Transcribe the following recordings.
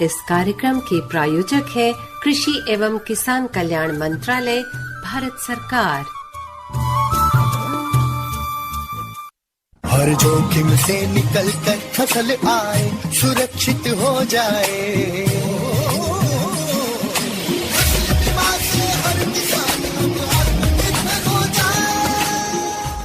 इस कार्यक्रम के प्रायोजक है कृषि एवं किसान कल्याण मंत्रालय, भारत सरकार। हर जोखिम से निकल कर फसल आए, सुरक्षित हो जाए।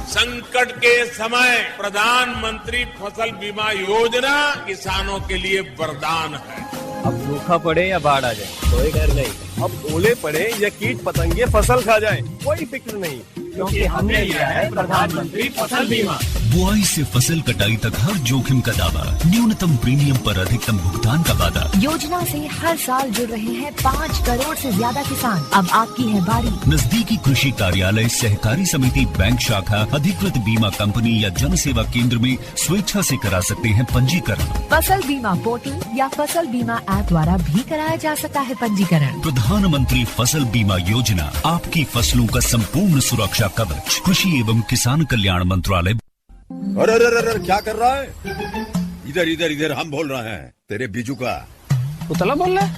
संकट के समय प्रधानमंत्री फसल बीमा योजना किसानों के लिए वरदान है। अब सूखा पड़े या बाढ़ आ जाए, कोई डर नहीं। अब ओले पड़े या कीट पतंगे फसल खा जाए, कोई फिक्र नहीं, क्योंकि हमने लिया है प्रधानमंत्री फसल बीमा। बुआई से फसल कटाई तक हर जोखिम का दावा, न्यूनतम प्रीमियम पर अधिकतम भुगतान का वादा। योजना से हर साल जुड़ रहे हैं 5 करोड़ से ज्यादा किसान। अब आपकी है बारी। नजदीकी कृषि कार्यालय, सहकारी समिति, बैंक शाखा, अधिकृत बीमा कंपनी या जन सेवा केंद्र में स्वेच्छा से करा सकते हैं पंजीकरण। फसल बीमा पोर्टल या फसल बीमा ऐप द्वारा भी कराया जा सकता है पंजीकरण। प्रधानमंत्री फसल बीमा योजना, आपकी फसलों का संपूर्ण सुरक्षा कवच। कृषि एवं किसान कल्याण मंत्रालय। अरे अरे अरे क्या कर रहा है? इधर इधर इधर हम बोल रहे हैं तेरे बीजू का। उतला बोल रहा है?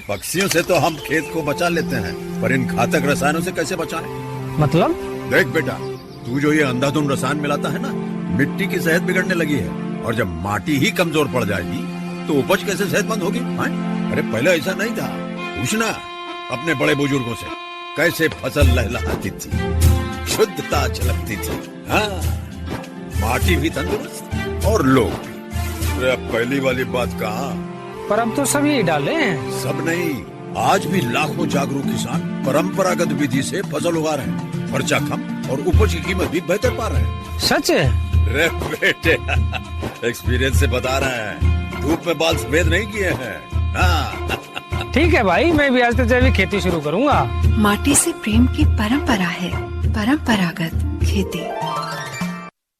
पक्षियों से तो हम खेत को बचा लेते हैं, पर इन घातक रसायनों से कैसे बचाएं? मतलब? देख बेटा, तू जो ये अंधाधुंध रसायन मिलाता है ना, मिट्टी की सेहत बिगड़ने लगी है। और जब माटी ही कमजोर पड़ जाएगी तो उपज कैसे सेहतमंद होगी? अरे पहले ऐसा नहीं था। पूछना अपने बड़े बुजुर्गों से, कैसे फसल लहलहाती थी, शुद्धता झलकती थी। हाँ, माटी भी तंदुरुस्त और लोग भी। अब पहली वाली बात कहाँ? पर अब तो सभी डाले हैं। सब नहीं, आज भी लाखों जागरूक किसान परंपरागत विधि से फसल उगा रहे हैं। खर्चा कम और उपज की कीमत भी बेहतर पा रहे हैं। सच है? रे बेटे, एक्सपीरियंस से बता रहे हैं, धूप में बाल सफेद नहीं किए हैं। हाँ। ठीक है भाई, मैं भी आज से जैविक खेती शुरू करूंगा। माटी से प्रेम की परंपरा है, परंपरागत खेती।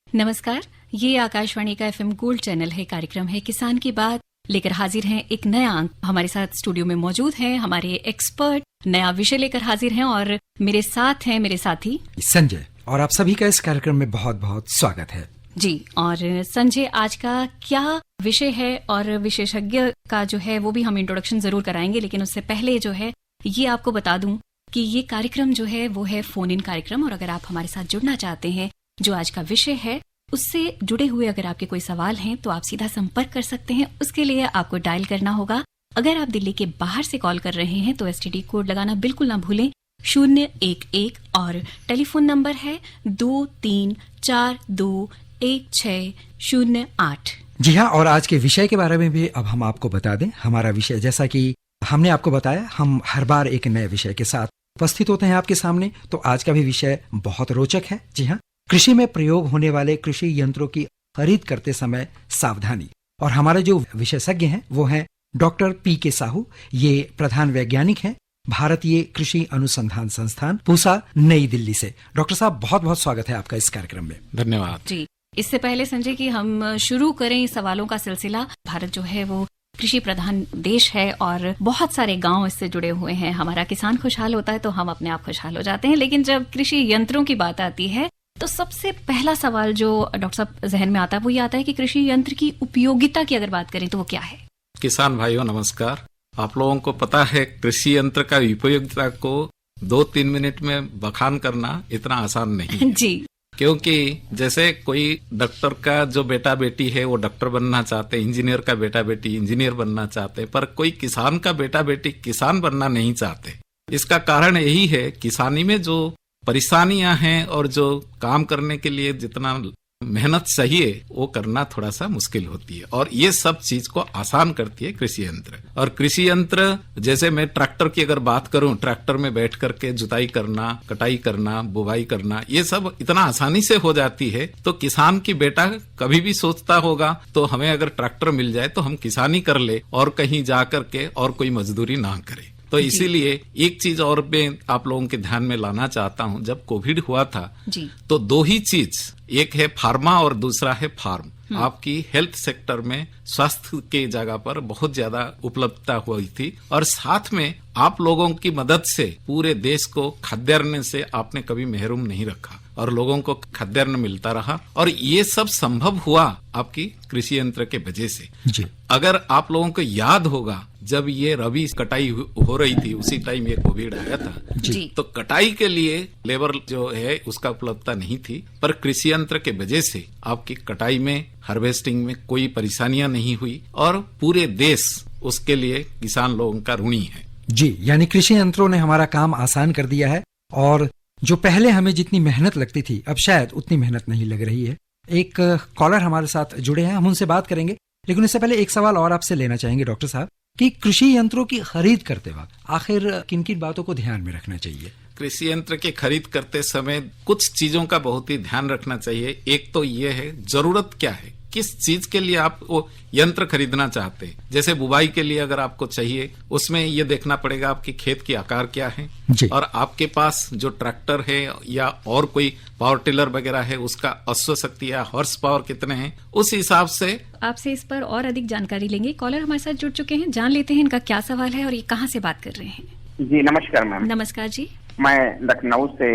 नमस्कार, ये आकाशवाणी का FM गोल्ड चैनल है। कार्यक्रम है किसान की बात, लेकर हाजिर हैं एक नया अंक। हमारे साथ स्टूडियो में मौजूद हैं हमारे एक्सपर्ट, नया विषय लेकर हाजिर हैं और मेरे साथ हैं मेरे साथी संजय। और आप सभी का इस कार्यक्रम में बहुत बहुत स्वागत है जी। और संजय, आज का क्या विषय है और विशेषज्ञ का जो है वो भी हम इंट्रोडक्शन जरूर कराएंगे, लेकिन उससे पहले जो है ये आपको बता दूं कि ये कार्यक्रम जो है वो है फोन इन कार्यक्रम। और अगर आप हमारे साथ जुड़ना चाहते हैं, जो आज का विषय है उससे जुड़े हुए अगर आपके कोई सवाल हैं तो आप सीधा संपर्क कर सकते हैं। उसके लिए आपको डायल करना होगा। अगर आप दिल्ली के बाहर से कॉल कर रहे हैं तो STD कोड लगाना बिल्कुल ना भूलें, 011, और टेलीफोन नंबर है 23421608। जी हाँ, और आज के विषय के बारे में भी अब हम आपको बता दें। हमारा विषय, जैसा कि हमने आपको बताया, हम हर बार एक नए विषय के साथ उपस्थित होते हैं आपके सामने। तो आज का भी विषय बहुत रोचक है। जी हाँ, कृषि में प्रयोग होने वाले कृषि यंत्रों की खरीद करते समय सावधानी। और हमारे जो विशेषज्ञ हैं वो हैं डॉक्टर PK साहू। ये प्रधान वैज्ञानिक हैं भारतीय कृषि अनुसंधान संस्थान, पूसा, नई दिल्ली से। डॉक्टर साहब, बहुत बहुत स्वागत है आपका इस कार्यक्रम में। धन्यवाद जी। इससे पहले संजय कि हम शुरू करें सवालों का सिलसिला, भारत जो है वो कृषि प्रधान देश है और बहुत सारे गांव इससे जुड़े हुए हैं। हमारा किसान खुशहाल होता है तो हम अपने आप खुशहाल हो जाते हैं, लेकिन जब कृषि यंत्रों की बात आती है तो सबसे पहला सवाल जो डॉक्टर साहब जहन में आता है वो ये आता है कि कृषि यंत्र की उपयोगिता की अगर बात करें तो वो क्या है? किसान भाइयों नमस्कार। आप लोगों को पता है कृषि यंत्र का उपयोगिता को 2-3 मिनट में बखान करना इतना आसान नहीं है। जी। क्योंकि जैसे कोई डॉक्टर का जो बेटा बेटी है वो डॉक्टर बनना चाहते, इंजीनियर का बेटा बेटी इंजीनियर बनना चाहते, पर कोई किसान का बेटा बेटी किसान बनना नहीं चाहते। इसका कारण यही है, किसानी में जो परेशानियां हैं और जो काम करने के लिए जितना मेहनत चाहिए वो करना थोड़ा सा मुश्किल होती है, और ये सब चीज को आसान करती है कृषि यंत्र। और कृषि यंत्र, जैसे मैं ट्रैक्टर की अगर बात करूं, ट्रैक्टर में बैठ करके जुताई करना, कटाई करना, बुवाई करना, ये सब इतना आसानी से हो जाती है। तो किसान की बेटा कभी भी सोचता होगा तो हमें अगर ट्रैक्टर मिल जाए तो हम किसानी कर ले और कहीं जा करके और कोई मजदूरी ना करे। तो इसीलिए एक चीज और मैं आप लोगों के ध्यान में लाना चाहता हूं, जब कोविड हुआ था जी, तो 2 ही चीज, एक है फार्मा और दूसरा है फार्म। आपकी हेल्थ सेक्टर में स्वास्थ्य के जगह पर बहुत ज्यादा उपलब्धता हुई थी, और साथ में आप लोगों की मदद से पूरे देश को खाद्यान्न से आपने कभी महरूम नहीं रखा। और लोगों को खाद्यान्न मिलता रहा, और ये सब संभव हुआ आपकी कृषि यंत्र के वजह से। जी। अगर आप लोगों को याद होगा, जब ये रबी कटाई हो रही थी उसी टाइम ये कोविड आया था जी। तो कटाई के लिए लेबर जो है उसका उपलब्धता नहीं थी, पर कृषि यंत्र के वजह से आपकी कटाई में, हार्वेस्टिंग में कोई परेशानियां नहीं हुई, और पूरे देश उसके लिए किसान लोगों का ऋणी है। जी, यानी कृषि यंत्रों ने हमारा काम आसान कर दिया है, और जो पहले हमें जितनी मेहनत लगती थी अब शायद उतनी मेहनत नहीं लग रही है। एक कॉलर हमारे साथ जुड़े हैं, हम उनसे बात करेंगे, लेकिन इससे पहले एक सवाल और आपसे लेना चाहेंगे डॉक्टर साहब कि कृषि यंत्रों की खरीद करते वक्त आखिर किन किन बातों को ध्यान में रखना चाहिए? कृषि यंत्र की खरीद करते समय कुछ चीजों का बहुत ही ध्यान रखना चाहिए। एक तो ये है, जरूरत क्या है, किस चीज के लिए आप वो यंत्र खरीदना चाहते हैं। जैसे बुवाई के लिए अगर आपको चाहिए, उसमें ये देखना पड़ेगा आपके खेत की आकार क्या है, और आपके पास जो ट्रैक्टर है या और कोई पावर टिलर वगैरह है उसका अश्व शक्ति या हॉर्स पावर कितने हैं, उस हिसाब से आपसे इस पर और अधिक जानकारी लेंगे। कॉलर हमारे साथ जुड़ चुके हैं, जान लेते हैं इनका क्या सवाल है और ये कहाँ से बात कर रहे हैं। जी नमस्कार मैम। नमस्कार जी। मैं लखनऊ से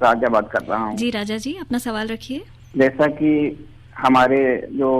राजा बात कर रहा हूँ। जी राजा जी, अपना सवाल रखिए। जैसा कि हमारे जो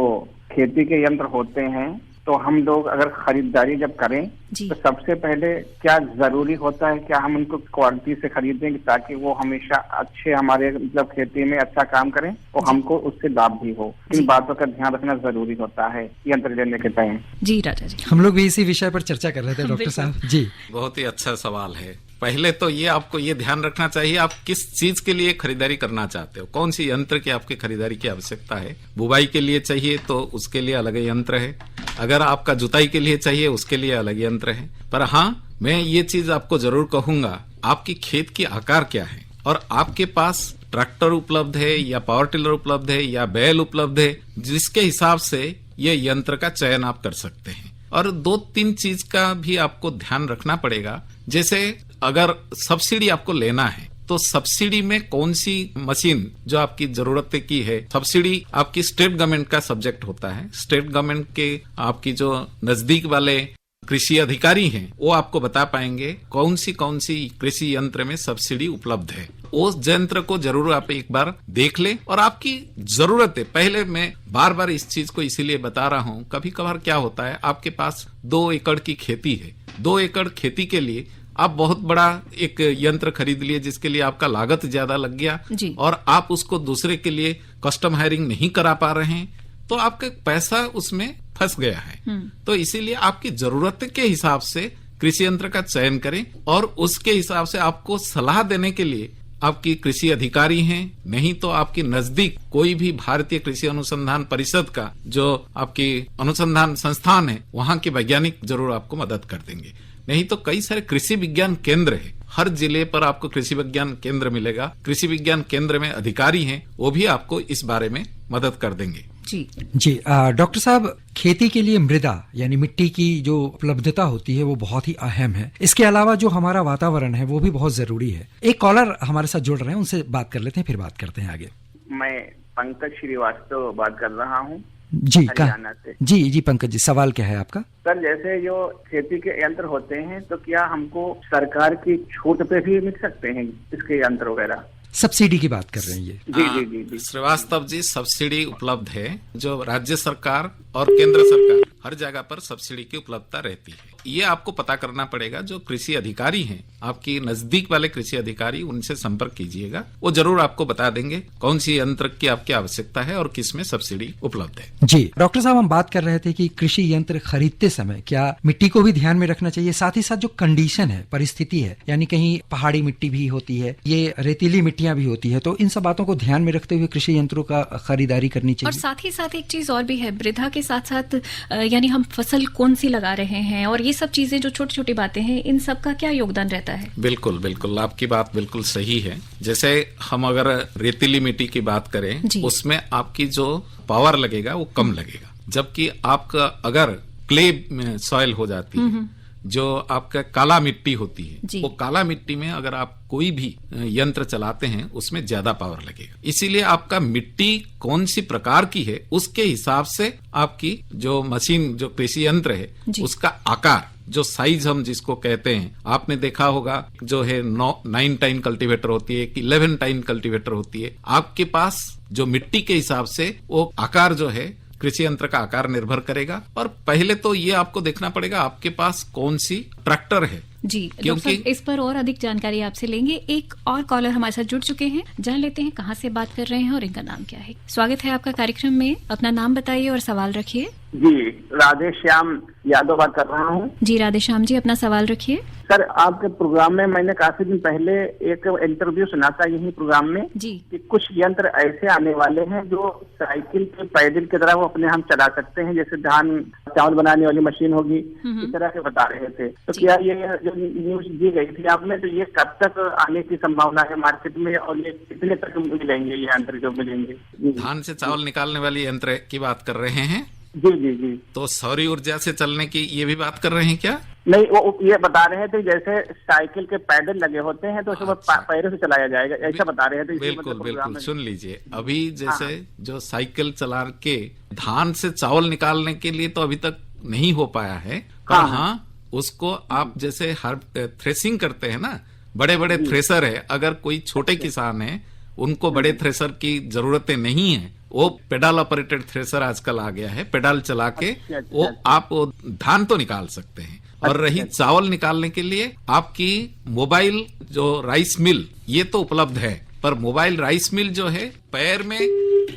खेती के यंत्र होते हैं, तो हम लोग अगर खरीदारी जब करें तो सबसे पहले क्या जरूरी होता है, क्या हम उनको क्वालिटी से खरीदें ताकि वो हमेशा अच्छे हमारे मतलब खेती में अच्छा काम करें और हमको उससे लाभ भी हो। इन बातों का ध्यान रखना जरूरी होता है यंत्र लेने के टाइम। जी राजा जी, हम लोग भी इसी विषय पर चर्चा कर रहे थे डॉक्टर साहब। जी, बहुत ही अच्छा सवाल है। पहले तो ये आपको ये ध्यान रखना चाहिए आप किस चीज के लिए खरीदारी करना चाहते हो, कौन सी यंत्र की आपकी खरीदारी की आवश्यकता है। बुवाई के लिए चाहिए तो उसके लिए अलग यंत्र है, अगर आपका जुताई के लिए चाहिए उसके लिए अलग यंत्र है। पर हाँ, मैं ये चीज आपको जरूर कहूंगा, आपकी खेत की आकार क्या है और आपके पास ट्रैक्टर उपलब्ध है या पावर टिलर उपलब्ध है या बैल उपलब्ध है, जिसके हिसाब से ये यंत्र का चयन आप कर सकते हैं। और 2-3 चीज का भी आपको ध्यान रखना पड़ेगा। जैसे अगर सब्सिडी आपको लेना है तो सब्सिडी में कौन सी मशीन जो आपकी जरूरत की है, सब्सिडी आपकी स्टेट गवर्नमेंट का सब्जेक्ट होता है। स्टेट गवर्नमेंट के आपकी जो नजदीक वाले कृषि अधिकारी हैं वो आपको बता पाएंगे कौन सी कृषि यंत्र में सब्सिडी उपलब्ध है। उस यंत्र को जरूर आप एक बार देख ले और आपकी जरूरत है। पहले मैं बार बार इस चीज को इसीलिए बता रहा हूँ, कभी कभार क्या होता है आपके पास 2 एकड़ की खेती है, 2 एकड़ खेती के लिए आप बहुत बड़ा एक यंत्र खरीद लिए जिसके लिए आपका लागत ज्यादा लग गया और आप उसको दूसरे के लिए कस्टम हायरिंग नहीं करा पा रहे हैं, तो आपका पैसा उसमें फंस गया है। तो इसीलिए आपकी जरूरत के हिसाब से कृषि यंत्र का चयन करें और उसके हिसाब से आपको सलाह देने के लिए आपकी कृषि अधिकारी हैं, नहीं तो आपकी नजदीक कोई भी भारतीय कृषि अनुसंधान परिषद का जो आपकी अनुसंधान संस्थान है वहां के वैज्ञानिक जरूर आपको मदद कर देंगे। नहीं तो कई सारे कृषि विज्ञान केंद्र है, हर जिले पर आपको कृषि विज्ञान केंद्र मिलेगा। कृषि विज्ञान केंद्र में अधिकारी हैं, वो भी आपको इस बारे में मदद कर देंगे। जी डॉक्टर साहब, खेती के लिए मृदा यानी मिट्टी की जो उपलब्धता होती है वो बहुत ही अहम है। इसके अलावा जो हमारा वातावरण है वो भी बहुत जरूरी है। एक कॉलर हमारे साथ जुड़ रहे हैं, उनसे बात कर लेते हैं, फिर बात करते हैं आगे। मैं पंकज श्रीवास्तव बात कर रहा हूँ जी हरियाणा से। जी पंकज जी, सवाल क्या है आपका? सर, जैसे जो खेती के यंत्र होते हैं तो क्या हमको सरकार की छूट पे भी मिल सकते हैं इसके यंत्र वगैरह? सब्सिडी की बात कर रहे हैं ये? जी श्रीवास्तव जी, सब्सिडी उपलब्ध है। जो राज्य सरकार और केंद्र सरकार हर जगह पर सब्सिडी की उपलब्धता रहती है। ये आपको पता करना पड़ेगा। जो कृषि अधिकारी हैं, आपकी नजदीक वाले कृषि अधिकारी, उनसे संपर्क कीजिएगा, वो जरूर आपको बता देंगे कौन सी यंत्र की आपकी आवश्यकता है और किसमें सब्सिडी उपलब्ध है। जी डॉक्टर साहब, हम बात कर रहे थे कि कृषि यंत्र खरीदते समय क्या मिट्टी को भी ध्यान में रखना चाहिए, साथ ही साथ जो कंडीशन है, परिस्थिति है, यानी कहीं पहाड़ी मिट्टी भी होती है, ये रेतीली मिट्टियां भी होती है, तो इन सब बातों को ध्यान में रखते हुए कृषि यंत्रों का खरीदारी करनी चाहिए। और साथ ही साथ एक चीज और भी है, वृद्धा के साथ साथ यानी हम फसल कौन सी लगा रहे हैं और ये सब चीजें जो छोटी छोटी बातें हैं, इन सब का क्या योगदान रहता है? बिल्कुल बिल्कुल, आपकी बात बिल्कुल सही है। जैसे हम अगर रेतीली मिट्टी की बात करें, उसमें आपकी जो पावर लगेगा वो कम लगेगा, जबकि आपका अगर क्ले सॉइल हो जाती है, जो आपका काला मिट्टी होती है, जी। वो काला मिट्टी में अगर आप कोई भी यंत्र चलाते हैं उसमें ज्यादा पावर लगेगा। इसीलिए आपका मिट्टी कौन सी प्रकार की है उसके हिसाब से आपकी जो मशीन, जो कृषि यंत्र है, उसका आकार, जो साइज हम जिसको कहते हैं, आपने देखा होगा जो है 9 टाइन कल्टीवेटर होती है, 11 टाइन कल्टीवेटर होती है। आपके पास जो मिट्टी के हिसाब से वो आकार जो है, कृषि यंत्र का आकार निर्भर करेगा। और पहले तो ये आपको देखना पड़ेगा आपके पास कौन सी ट्रैक्टर है। जी, क्योंकि इस पर और अधिक जानकारी आपसे लेंगे। एक और कॉलर हमारे साथ जुड़ चुके हैं, जान लेते हैं कहाँ से बात कर रहे हैं और इनका नाम क्या है। स्वागत है आपका कार्यक्रम में, अपना नाम बताइए और सवाल रखिए। जी, राधे श्याम यादव बात कर रहा हूँ। जी राधे श्याम जी, अपना सवाल रखिए। सर, आपके प्रोग्राम में मैंने काफी दिन पहले एक इंटरव्यू सुना था यही प्रोग्राम में जी, कि कुछ यंत्र ऐसे आने वाले हैं जो साइकिल के पैडल की तरह वो अपने हम चला सकते हैं, जैसे धान चावल बनाने वाली मशीन होगी, इस तरह के बता रहे थे। तो क्या ये जो न्यूज दी गई थी आपने, तो ये कब तक आने की संभावना है मार्केट में, और ये कितने तक मिलेंगे ये यंत्र जो मिलेंगे? धान से चावल निकालने वाली यंत्र की बात कर रहे हैं? जी जी जी। तो सौर ऊर्जा से चलने की ये भी बात कर रहे हैं क्या? नहीं, वो ये बता रहे थे जैसे साइकिल के पैडल लगे होते हैं तो उसको पैरों से चलाया जाएगा, ऐसा बता रहे थे। बिल्कुल बिल्कुल, सुन लीजिए, अभी जैसे जो साइकिल चला के धान से चावल निकालने के लिए तो अभी तक नहीं हो पाया है, पर हाँ उसको आप जैसे हर थ्रेसिंग करते हैं ना, बड़े बड़े थ्रेसर है, अगर कोई छोटे किसान है उनको बड़े थ्रेसर की जरूरतें नहीं है, वो पेडल ऑपरेटेड थ्रेसर आजकल आ गया है, पेडल चला के वो आप धान तो निकाल सकते हैं। और रही चावल निकालने के लिए आपकी मोबाइल जो राइस मिल, ये तो उपलब्ध है, पर मोबाइल राइस मिल जो है पैर में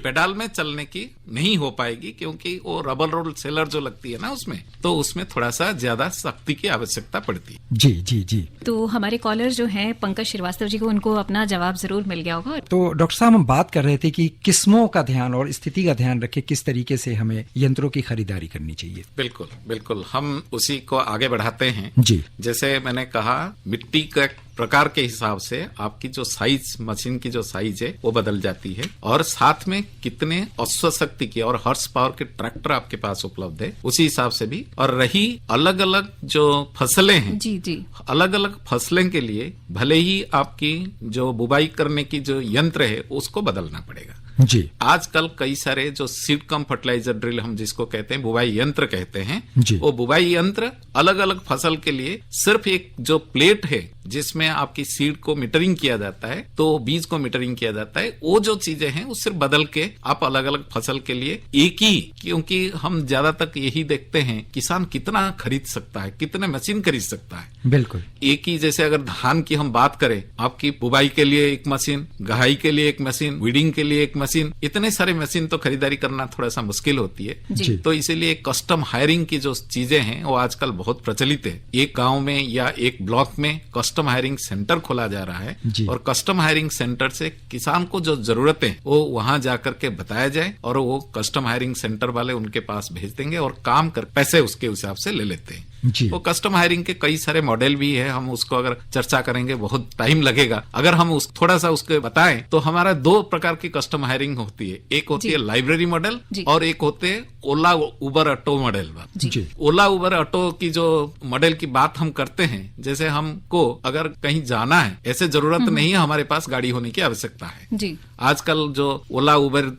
पेडल में चलने की नहीं हो पाएगी, क्योंकि वो रबर रोल सेलर जो लगती है ना उसमें, तो उसमें थोड़ा सा ज्यादा शक्ति की आवश्यकता पड़ती है। जी जी जी। तो हमारे कॉलर जो हैं पंकज श्रीवास्तव जी को, उनको अपना जवाब जरूर मिल गया होगा। तो डॉक्टर साहब, हम बात कर रहे थे कि किस्मों का ध्यान और स्थिति का ध्यान रखे किस तरीके से हमें यंत्रों की खरीदारी करनी चाहिए। बिल्कुल बिल्कुल, हम उसी को आगे बढ़ाते हैं। जी, जैसे मैंने कहा, मिट्टी का प्रकार के हिसाब से आपकी जो साइज, मशीन की जो साइज है वो बदल जाती है, और साथ में कितने अश्व शक्ति की और हॉर्स पावर के ट्रैक्टर आपके पास उपलब्ध है उसी हिसाब से भी। और रही अलग अलग जो फसलें हैं, जी जी, अलग अलग फसलें के लिए भले ही आपकी जो बुवाई करने की जो यंत्र है उसको बदलना पड़ेगा। जी, आजकल कई सारे जो सीड कम फर्टिलाइजर ड्रिल हम जिसको कहते हैं, बुवाई यंत्र कहते हैं, जी, वो बुवाई यंत्र अलग अलग फसल के लिए सिर्फ एक जो प्लेट है जिसमें आपकी सीड को मीटरिंग किया जाता है, तो बीज को मीटरिंग किया जाता है, वो जो चीजें हैं वो सिर्फ बदल के आप अलग अलग फसल के लिए एक ही, क्योंकि हम ज्यादा तक यही देखते हैं किसान कितना खरीद सकता है, कितने मशीन खरीद सकता है। बिल्कुल एक ही, जैसे अगर धान की हम बात करें, आपकी बुवाई के लिए एक मशीन, गहाई के लिए एक मशीन, वीडिंग के लिए एक मशीन, इतने सारे मशीन तो खरीदारी करना थोड़ा सा मुश्किल होती है। जी। तो इसीलिए कस्टम हायरिंग की जो चीजें हैं वो आजकल बहुत प्रचलित है। एक गांव में या एक ब्लॉक में कस्टम हायरिंग सेंटर खोला जा रहा है, और कस्टम हायरिंग सेंटर से किसान को जो जरूरतें वो वहां जाकर के बताया जाए, और वो कस्टम हायरिंग सेंटर वाले उनके पास भेज देंगे और काम कर पैसे उसके हिसाब से ले लेते हैं। वो कस्टम हायरिंग के कई सारे मॉडल भी है, हम उसको अगर चर्चा करेंगे बहुत टाइम लगेगा। अगर हम उस थोड़ा सा उसके बताएं तो हमारा 2 प्रकार की कस्टम हायरिंग होती है, एक होती है लाइब्रेरी मॉडल और एक होते हैं ओला उबर ऑटो मॉडल। ओला उबर ऑटो की जो मॉडल की बात हम करते हैं, जैसे हमको अगर कहीं जाना है, ऐसे जरूरत नहीं है हमारे पास गाड़ी होने की आवश्यकता है जी। आजकल जो ओला उबर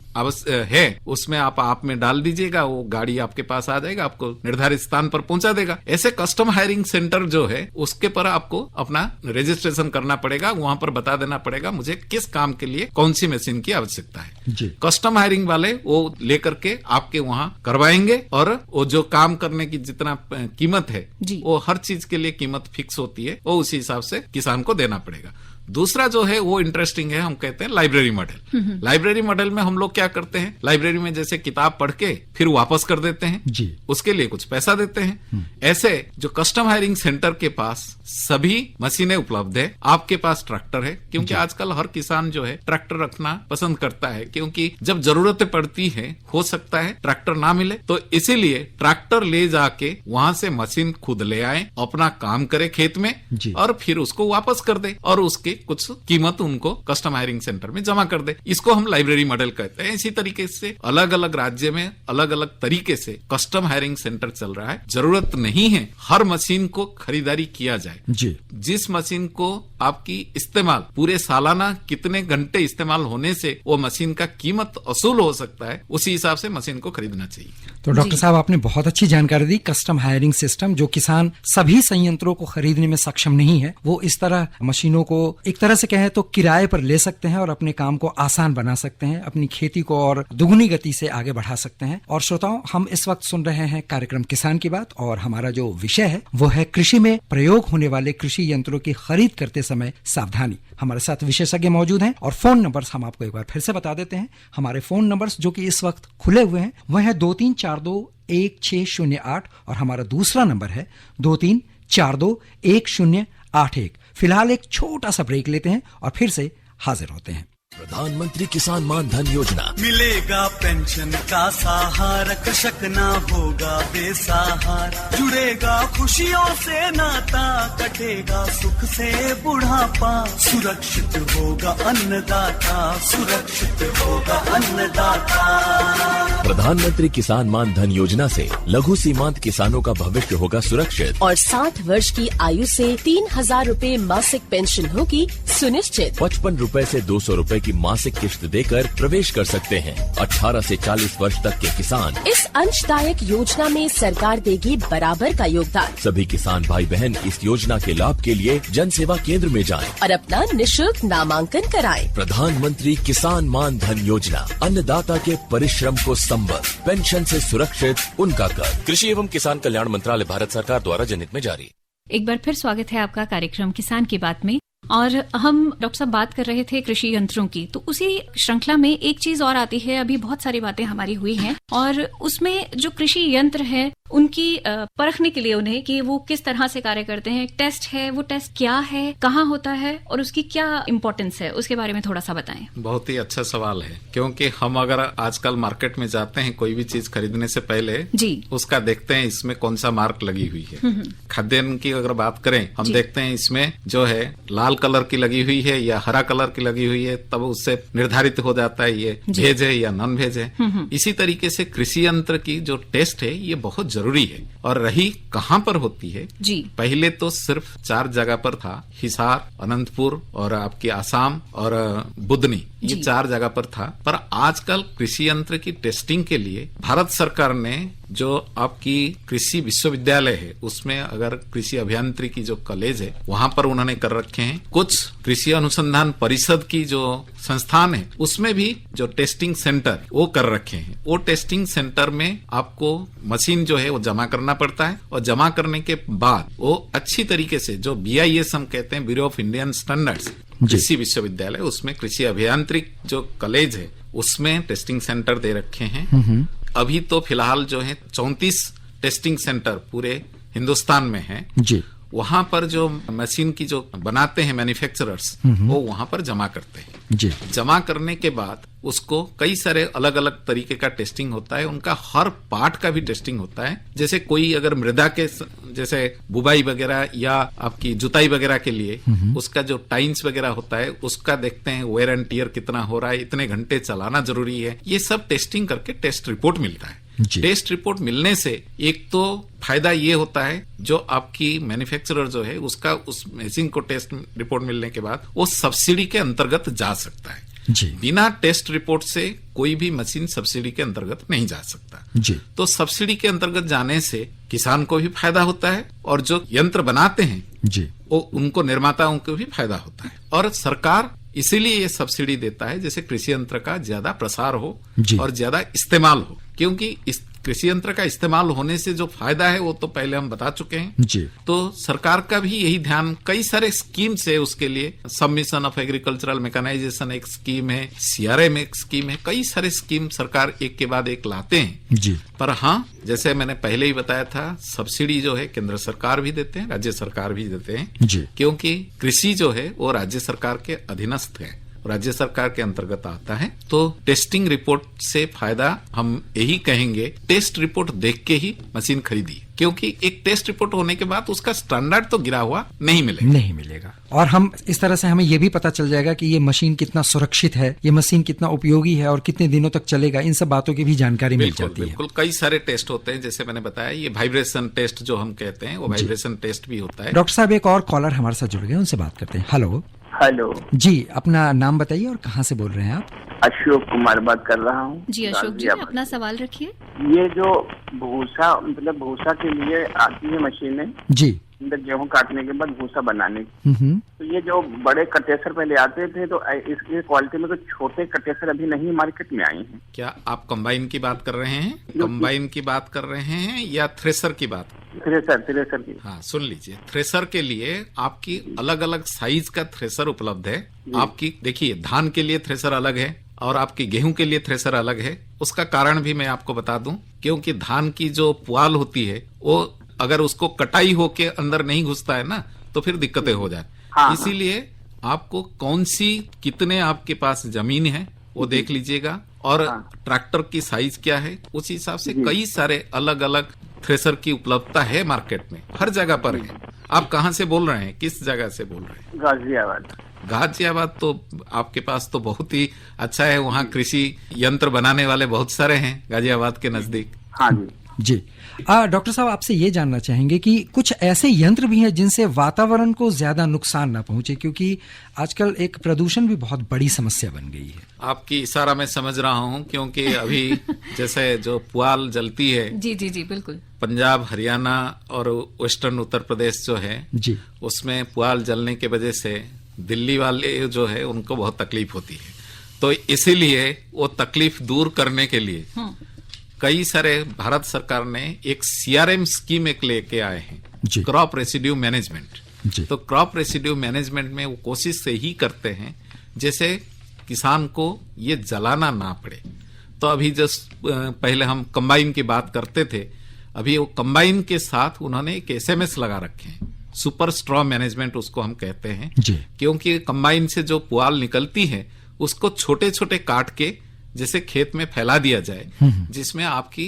है उसमें आप में डाल दीजिएगा, वो गाड़ी आपके पास आ जाएगा, आपको निर्धारित स्थान पर पहुंचा देगा। ऐसे कस्टम हायरिंग सेंटर जो है उसके पर आपको अपना रजिस्ट्रेशन करना पड़ेगा, वहां पर बता देना पड़ेगा मुझे किस काम के लिए कौन सी मशीन की आवश्यकता है। कस्टम हायरिंग वाले वो लेकर के आपके वहां करवाएंगे, और वो जो काम करने की जितना कीमत है वो हर चीज के लिए कीमत फिक्स होती है, वो उसी हिसाब से किसान को देना पड़ेगा। दूसरा जो है वो इंटरेस्टिंग है, हम कहते हैं लाइब्रेरी मॉडल। लाइब्रेरी मॉडल में हम लोग क्या करते हैं, लाइब्रेरी में जैसे किताब पढ़ के फिर वापस कर देते हैं जी, उसके लिए कुछ पैसा देते हैं। ऐसे जो कस्टम हायरिंग सेंटर के पास सभी मशीनें उपलब्ध है, आपके पास ट्रैक्टर है, क्योंकि आजकल हर किसान जो है ट्रैक्टर रखना पसंद करता है, क्योंकि जब जरूरत पड़ती है हो सकता है ट्रैक्टर ना मिले, तो इसीलिए ट्रैक्टर ले जाके वहां से मशीन खुद ले आए, अपना काम करे खेत में और फिर उसको वापस कर दे और उसके कुछ कीमत उनको कस्टम हायरिंग सेंटर में जमा कर दे। इसको हम लाइब्रेरी मॉडल कहते हैं। इसी तरीके से अलग अलग राज्य में अलग अलग तरीके से कस्टम हायरिंग सेंटर चल रहा है। जरूरत नहीं है हर मशीन को खरीदारी किया जाए जी। जिस मशीन को आपकी इस्तेमाल पूरे सालाना कितने घंटे इस्तेमाल होने से वो मशीन का कीमत वसूल हो सकता है, उसी हिसाब से मशीन को खरीदना चाहिए। तो डॉक्टर साहब आपने बहुत अच्छी जानकारी दी। कस्टम हायरिंग सिस्टम, जो किसान सभी संयंत्रों को खरीदने में सक्षम नहीं है, वो इस तरह मशीनों को एक तरह से कहें तो किराए पर ले सकते हैं और अपने काम को आसान बना सकते हैं, अपनी खेती को और दुगुनी गति से आगे बढ़ा सकते हैं। और श्रोताओं, हम इस वक्त सुन रहे हैं कार्यक्रम किसान की बात, और हमारा जो विषय है वो है कृषि में प्रयोग होने वाले कृषि यंत्रों की खरीद करते समय सावधानी। हमारे साथ विशेषज्ञ मौजूद हैं और फोन नंबर्स हम आपको एक बार फिर से बता देते हैं। हमारे फोन नंबर्स जो कि इस वक्त खुले हुए हैं वह है 23421608 और हमारा दूसरा नंबर है 23421081। फिलहाल एक छोटा सा ब्रेक लेते हैं और फिर से हाजिर होते हैं। प्रधानमंत्री किसान मान धन योजना, मिलेगा पेंशन का सहारा, कृषक ना होगा बेसहारा, जुड़ेगा खुशियों से नाता, कटेगा सुख से बुढ़ापा, सुरक्षित होगा अन्नदाता, सुरक्षित होगा अन्नदाता। प्रधानमंत्री किसान मान धन योजना से लघु सीमांत किसानों का भविष्य होगा सुरक्षित और 60 वर्ष की आयु से 3000 रूपए मासिक पेंशन होगी सुनिश्चित। 55 रूपए से 200 रूपए की मासिक किश्त देकर प्रवेश कर सकते हैं। 18 से 40 वर्ष तक के किसान इस अंशदायक योजना में सरकार देगी बराबर का योगदान। सभी किसान भाई बहन इस योजना के लाभ के लिए जन सेवा केंद्र में जाएं और अपना निशुल्क नामांकन कराएं। प्रधानमंत्री किसान मान धन योजना, अन्नदाता के परिश्रम को संबल, पेंशन से सुरक्षित उनका कर। कृषि एवं किसान कल्याण मंत्रालय, भारत सरकार द्वारा जनहित में जारी। एक बार फिर स्वागत है आपका कार्यक्रम किसान की बात में। और हम डॉक्टर साहब बात कर रहे थे कृषि यंत्रों की, तो उसी श्रृंखला में एक चीज और आती है। अभी बहुत सारी बातें हमारी हुई हैं और उसमें जो कृषि यंत्र है उनकी परखने के लिए उन्हें कि वो किस तरह से कार्य करते हैं, टेस्ट है, वो टेस्ट क्या है, कहाँ होता है और उसकी क्या इम्पोर्टेंस है, उसके बारे में थोड़ा सा बताएं। बहुत ही अच्छा सवाल है, क्योंकि हम अगर आजकल मार्केट में जाते हैं कोई भी चीज खरीदने से पहले जी उसका देखते हैं इसमें कौन सा मार्क लगी हुई है। खाद्यान्न की अगर बात करें, हम देखते हैं इसमें जो है लाल कलर की लगी हुई है या हरा कलर की लगी हुई है, तब उससे निर्धारित हो जाता है ये भेज है या नॉन भेज है। इसी तरीके से कृषि यंत्र की जो टेस्ट है ये बहुत जरूरी है। और रही कहाँ पर होती है जी, पहले तो सिर्फ 4 जगह पर था, हिसार, अनंतपुर और आपकी आसाम और बुदनी, ये 4 जगह पर था। पर आजकल कृषि यंत्र की टेस्टिंग के लिए भारत सरकार ने जो आपकी कृषि विश्वविद्यालय है उसमें अगर कृषि अभियांत्रिकी जो कॉलेज है वहां पर उन्होंने कर रखे हैं। कुछ कृषि अनुसंधान परिषद की जो संस्थान है उसमें भी जो टेस्टिंग सेंटर वो कर रखे हैं। वो टेस्टिंग सेंटर में आपको मशीन जो है वो जमा करना पड़ता है और जमा करने के बाद वो अच्छी तरीके से जो BIS हम कहते हैं, ब्यूरो ऑफ इंडियन स्टैंडर्ड्स, कृषि विश्वविद्यालय, उसमें कृषि अभियांत्रिक जो कॉलेज है उसमें टेस्टिंग सेंटर दे रखे हैं। अभी तो फिलहाल जो है 34 टेस्टिंग सेंटर पूरे हिंदुस्तान में है जी। वहां पर जो मशीन की जो बनाते हैं मैन्युफैक्चरर्स वो वहां पर जमा करते हैं जी। जमा करने के बाद उसको कई सारे अलग अलग तरीके का टेस्टिंग होता है, उनका हर पार्ट का भी टेस्टिंग होता है। जैसे कोई अगर मृदा के जैसे बुवाई वगैरह या आपकी जुताई वगैरह के लिए उसका जो टाइम्स वगैरह होता है उसका देखते हैं, वेयर एंड टियर कितना हो रहा है, इतने घंटे चलाना जरूरी है, ये सब टेस्टिंग करके टेस्ट रिपोर्ट मिलता है। टेस्ट रिपोर्ट मिलने से एक तो फायदा ये होता है जो आपकी मैन्युफैक्चरर जो है उसका उस मशीन को टेस्ट रिपोर्ट मिलने के बाद वो सब्सिडी के अंतर्गत जा सकता है जी। बिना टेस्ट रिपोर्ट से कोई भी मशीन सब्सिडी के अंतर्गत नहीं जा सकता जी। तो सब्सिडी के अंतर्गत जाने से किसान को भी फायदा होता है और जो यंत्र बनाते हैं जी वो उनको निर्माताओं को भी फायदा होता है। और सरकार इसीलिए ये सब्सिडी देता है जैसे कृषि यंत्र का ज्यादा प्रसार हो और ज्यादा इस्तेमाल हो, क्योंकि इस कृषि यंत्र का इस्तेमाल होने से जो फायदा है वो तो पहले हम बता चुके हैं जी। तो सरकार का भी यही ध्यान, कई सारे स्कीम्स है उसके लिए, सबमिशन ऑफ एग्रीकल्चरल मैकेनाइजेशन एक स्कीम है, CRM एक स्कीम है, कई सारे स्कीम सरकार एक के बाद एक लाते हैं जी। पर हाँ, जैसे मैंने पहले ही बताया था, सब्सिडी जो है केंद्र सरकार भी देते हैं, राज्य सरकार भी देते हैं जी। क्योंकि कृषि जो है वो राज्य सरकार के अधीनस्थ है, राज्य सरकार के अंतर्गत आता है। तो टेस्टिंग रिपोर्ट से फायदा हम यही कहेंगे, टेस्ट रिपोर्ट देख के ही मशीन खरीदी, क्योंकि एक टेस्ट रिपोर्ट होने के बाद उसका स्टैंडर्ड तो गिरा हुआ नहीं मिलेगा। और हम इस तरह से हमें ये भी पता चल जाएगा कि ये मशीन कितना सुरक्षित है, ये मशीन कितना उपयोगी है और कितने दिनों तक चलेगा, इन सब बातों की भी जानकारी मिल जाती है। बिल्कुल, कई सारे टेस्ट होते हैं, जैसे मैंने बताया ये वाइब्रेशन टेस्ट जो हम कहते हैं, वो वाइब्रेशन टेस्ट भी होता है। डॉक्टर साहब, एक और कॉलर हमारे साथ जुड़ गए, उनसे बात करते हैं। हेलो जी, अपना नाम बताइए और कहाँ से बोल रहे हैं आप? अशोक कुमार बात कर रहा हूँ। जी अशोक जी, अपना सवाल रखिए। ये जो भूसा, मतलब भूसा के लिए आती है मशीनें जी, गेहूं काटने के बाद भूसा बनाने की, तो ये जो बड़े कटेसर पहले आते थे, तो इसकी क्वालिटी में तो छोटे कटेसर अभी नहीं मार्केट में आए हैं। क्या आप कंबाइन की बात कर रहे हैं? कंबाइन की बात कर रहे हैं या थ्रेसर की बात? थ्रेसर की। हाँ, सुन लीजिए, थ्रेसर के लिए आपकी अलग अलग साइज का थ्रेसर उपलब्ध है। आपकी देखिए, धान के लिए थ्रेसर अलग है और आपकी गेहूं के लिए थ्रेसर अलग है। उसका कारण भी मैं आपको बता दूं, क्योंकि धान की जो पुआल होती है, वो अगर उसको कटाई होके अंदर नहीं घुसता है ना, तो फिर दिक्कतें हो जाए। इसीलिए आपको कौन सी, कितने आपके पास जमीन है वो देख लीजिएगा, और ट्रैक्टर की साइज क्या है, उस हिसाब से कई सारे अलग अलग थ्रेसर की उपलब्धता है मार्केट में, हर जगह पर है। आप कहाँ से बोल रहे हैं, किस जगह से बोल रहे हैं? गाजियाबाद। तो आपके पास तो बहुत ही अच्छा है, वहाँ कृषि यंत्र बनाने वाले बहुत सारे हैं गाजियाबाद के नजदीक। हाँ जी। डॉक्टर साहब, आपसे ये जानना चाहेंगे कि कुछ ऐसे यंत्र भी हैं जिनसे वातावरण को ज्यादा नुकसान ना पहुंचे, क्योंकि आजकल एक प्रदूषण भी बहुत बड़ी समस्या बन गई है। आपकी इशारा मैं समझ रहा हूं, क्योंकि अभी जैसे जो पुआल जलती है, जी बिल्कुल, पंजाब, हरियाणा और वेस्टर्न उत्तर प्रदेश जो है जी, उसमें पुआल जलने के वजह से दिल्ली वाले जो है उनको बहुत तकलीफ होती है। तो इसीलिए वो तकलीफ दूर करने के लिए कई सारे भारत सरकार ने एक CRM स्कीम एक लेके आए हैं, क्रॉप रेसिड्यू मैनेजमेंट। तो क्रॉप रेसिड्यू मैनेजमेंट में वो कोशिश से ही करते हैं जैसे किसान को ये जलाना ना पड़े। तो अभी जस्ट पहले हम कंबाइन की बात करते थे, अभी वो कंबाइन के साथ उन्होंने एक SMS लगा रखे हैं, सुपर स्ट्रॉ मैनेजमेंट उसको हम कहते हैं, क्योंकि कंबाइन से जो पुआल निकलती है उसको छोटे छोटे काट के जैसे खेत में फैला दिया जाए, जिसमें आपकी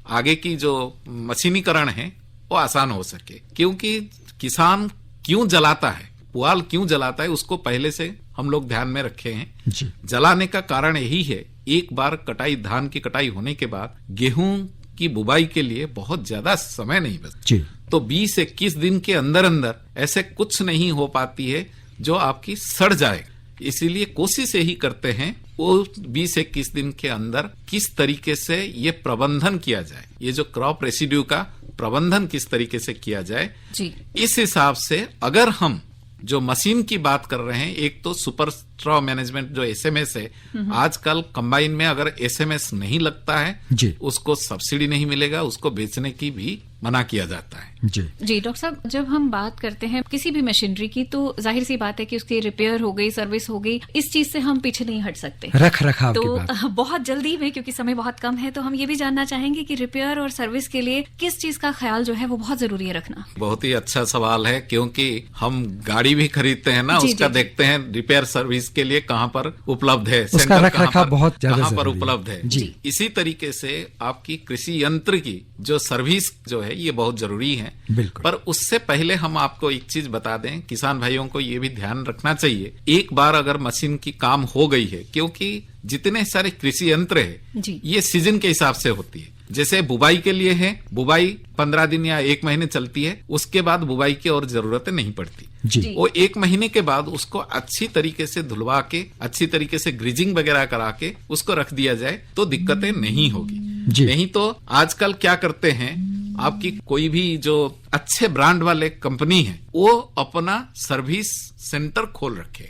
आगे की जो मशीनीकरण है वो आसान हो सके। क्योंकि किसान क्यों जलाता है, पुआल क्यों जलाता है, उसको पहले से हम लोग ध्यान में रखे हैं। जलाने का कारण यही है, एक बार कटाई, धान की कटाई होने के बाद गेहूं की बुवाई के लिए बहुत ज्यादा समय नहीं बचता, तो 20-21 दिन के अंदर अंदर ऐसे कुछ नहीं हो पाती है जो आपकी सड़ जाए। इसीलिए कोशिश यही करते हैं वो 20-21 दिन के अंदर किस तरीके से ये प्रबंधन किया जाए, ये जो क्रॉप रेसिड्यू का प्रबंधन किस तरीके से किया जाए जी। इस हिसाब से अगर हम जो मशीन की बात कर रहे हैं, एक तो सुपर स्ट्रॉ मैनेजमेंट जो SMS है, आजकल कंबाइन में अगर SMS नहीं लगता है उसको सब्सिडी नहीं मिलेगा, उसको बेचने की भी मना किया जाता है। जी डॉक्टर साहब, जब हम बात करते हैं किसी भी मशीनरी की, तो जाहिर सी बात है कि उसकी रिपेयर हो गई, सर्विस हो गई, इस चीज से हम पीछे नहीं हट सकते। रख रखाव तो बहुत जल्दी में, क्योंकि समय बहुत कम है, तो हम ये भी जानना चाहेंगे कि रिपेयर और सर्विस के लिए किस चीज का ख्याल जो है वो बहुत जरूरी है रखना। बहुत ही अच्छा सवाल है, क्योंकि हम गाड़ी भी खरीदते हैं ना, उसका देखते हैं रिपेयर सर्विस के लिए कहाँ पर उपलब्ध है, उसका रख रखाव बहुत ज्यादा कहाँ पर उपलब्ध है। इसी तरीके से आपकी कृषि यंत्र की जो सर्विस जो है ये बहुत जरूरी है। पर उससे पहले हम आपको एक चीज बता दें, किसान भाइयों को ये भी ध्यान रखना चाहिए, एक बार अगर मशीन की काम हो गई है, क्योंकि जितने सारे कृषि यंत्र है ये सीजन के हिसाब से होती है। जैसे बुवाई के लिए है, बुवाई 15 दिन या 1 महीने चलती है, उसके बाद बुवाई की और जरूरतें नहीं पड़ती। वो 1 महीने के बाद उसको अच्छी तरीके से धुलवा के, अच्छी तरीके से ग्रीजिंग वगैरह करा के उसको रख दिया जाए तो दिक्कतें नहीं होगी। नहीं तो आजकल क्या करते हैं, आपकी कोई भी जो अच्छे ब्रांड वाले कंपनी है वो अपना सर्विस सेंटर खोल रखे,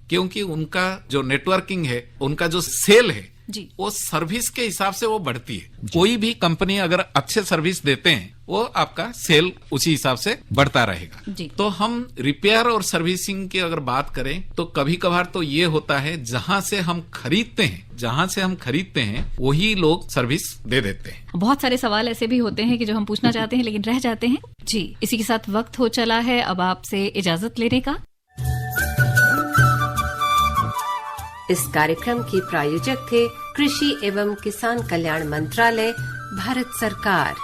क्योंकि उनका जो नेटवर्किंग है, उनका जो सेल है वो सर्विस के हिसाब से वो बढ़ती है। कोई भी कंपनी अगर अच्छे सर्विस देते हैं वो आपका सेल उसी हिसाब से बढ़ता रहेगा। तो हम रिपेयर और सर्विसिंग की अगर बात करें तो कभी कभार तो ये होता है जहां से हम खरीदते हैं वही लोग सर्विस दे देते हैं। बहुत सारे सवाल ऐसे भी होते हैं कि जो हम पूछना चाहते हैं लेकिन रह जाते हैं। जी, इसी के साथ वक्त हो चला है अब आपसे इजाजत लेने का। इस कार्यक्रम के प्रायोजक थे कृषि एवं किसान कल्याण मंत्रालय, भारत सरकार।